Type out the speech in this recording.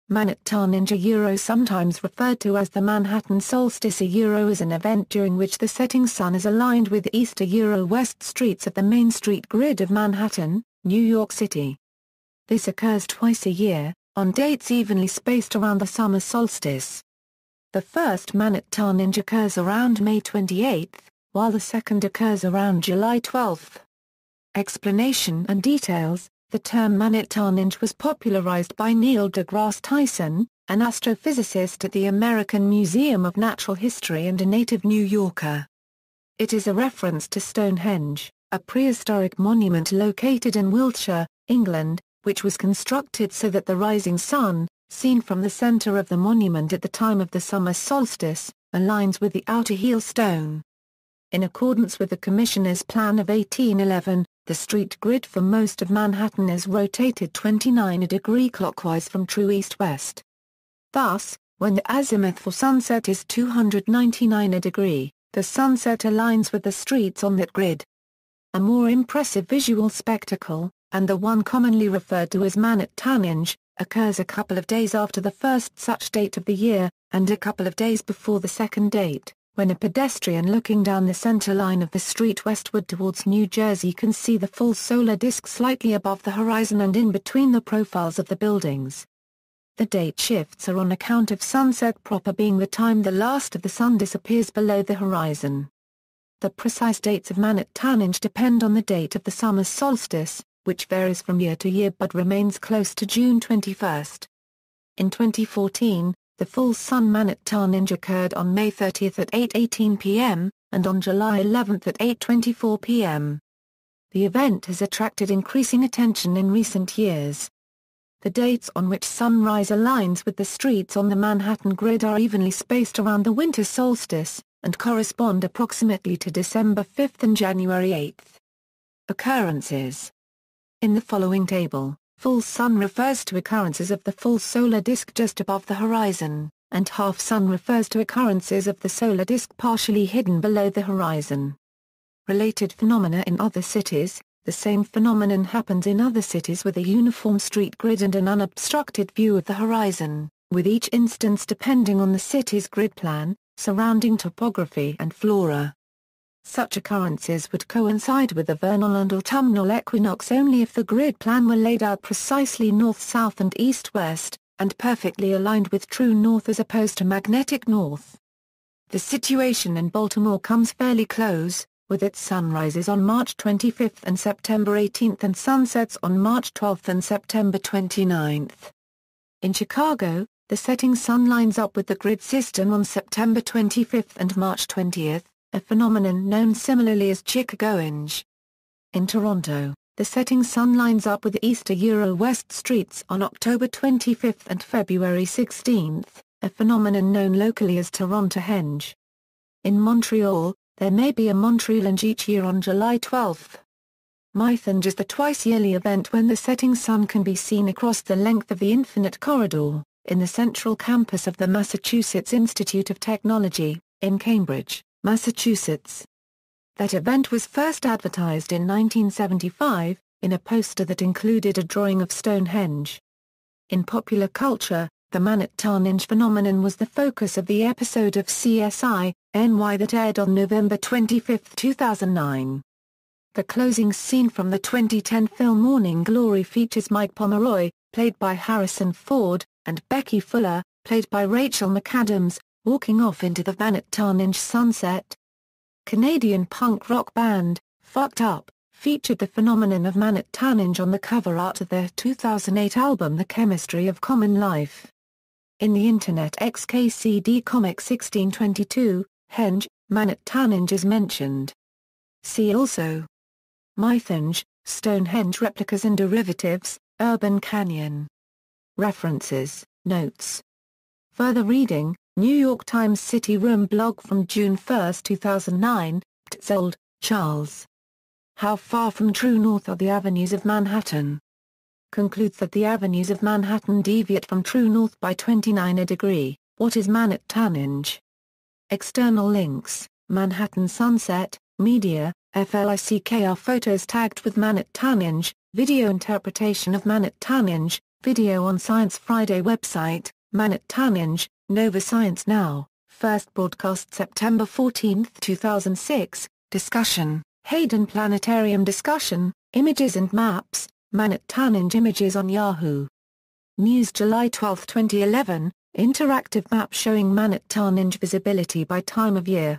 Manhattanhenge Euro, sometimes referred to as the Manhattan solstice. Euro is an event during which the setting sun is aligned with the east west streets of the Main Street grid of Manhattan, New York City. This occurs twice a year, on dates evenly spaced around the summer solstice. The first Manhattanhenge occurs around May 28, while the second occurs around July 12. Explanation and details. The term Manhattanhenge was popularized by Neil deGrasse Tyson, an astrophysicist at the American Museum of Natural History and a native New Yorker. It is a reference to Stonehenge, a prehistoric monument located in Wiltshire, England, which was constructed so that the rising sun, seen from the center of the monument at the time of the summer solstice, aligns with the outer heel stone. In accordance with the Commissioner's Plan of 1811, the street grid for most of Manhattan is rotated 29 degrees clockwise from true east-west. Thus, when the azimuth for sunset is 299 degrees, the sunset aligns with the streets on that grid. A more impressive visual spectacle, and the one commonly referred to as Manhattanhenge, occurs a couple of days after the first such date of the year, and a couple of days before the second date, when a pedestrian looking down the center line of the street westward towards New Jersey can see the full solar disk slightly above the horizon and in between the profiles of the buildings. The date shifts are on account of sunset proper being the time the last of the sun disappears below the horizon. The precise dates of Manhattanhenge depend on the date of the summer solstice, which varies from year to year but remains close to June 21. In 2014, the full sun Manhattanhenge occurred on May 30 at 8:18 p.m., and on July 11 at 8:24 p.m. The event has attracted increasing attention in recent years. The dates on which sunrise aligns with the streets on the Manhattan grid are evenly spaced around the winter solstice, and correspond approximately to December 5 and January 8. Occurrences. In the following table, full sun refers to occurrences of the full solar disk just above the horizon, and half sun refers to occurrences of the solar disk partially hidden below the horizon. Related phenomena in other cities. The same phenomenon happens in other cities with a uniform street grid and an unobstructed view of the horizon, with each instance depending on the city's grid plan, surrounding topography and flora. Such occurrences would coincide with the vernal and autumnal equinox only if the grid plan were laid out precisely north-south and east-west, and perfectly aligned with true north as opposed to magnetic north. The situation in Baltimore comes fairly close, with its sunrises on March 25 and September 18 and sunsets on March 12 and September 29. In Chicago, the setting sun lines up with the grid system on September 25 and March 20, a phenomenon known similarly as Chicagohenge. In Toronto, the setting sun lines up with the east-west streets on October 25 and February 16, a phenomenon known locally as Torontohenge. In Montreal, there may be a Montrealhenge each year on July 12. Manhattanhenge is the twice-yearly event when the setting sun can be seen across the length of the Infinite Corridor, in the central campus of the Massachusetts Institute of Technology, in Cambridge, Massachusetts. That event was first advertised in 1975, in a poster that included a drawing of Stonehenge. In popular culture, the Manhattanhenge phenomenon was the focus of the episode of CSI, NY that aired on November 25, 2009. The closing scene from the 2010 film Morning Glory features Mike Pomeroy, played by Harrison Ford, and Becky Fuller, played by Rachel McAdams, walking off into the Manhattanhenge sunset. Canadian punk rock band, Fucked Up, featured the phenomenon of Manhattanhenge on the cover art of their 2008 album The Chemistry of Common Life. In the Internet XKCD Comic 1622, Henge, Manhattanhenge is mentioned. See also: Manhattanhenge, Stonehenge replicas and derivatives, Urban Canyon. References, Notes. Further reading, New York Times City Room blog from June 1, 2009, ALll, Charles. How far from true north are the avenues of Manhattan? Concludes that the avenues of Manhattan deviate from true north by 29 degrees. What is Manhattanhenge? External links: Manhattan Sunset, Media, FLICKR photos tagged with Manhattanhenge, video interpretation of Manhattanhenge, Video on Science Friday website, Manhattanhenge, Nova Science Now, first broadcast September 14, 2006, discussion, Hayden Planetarium discussion, images and maps, Manhattanhenge images on Yahoo! News July 12, 2011, interactive map showing Manhattanhenge visibility by time of year.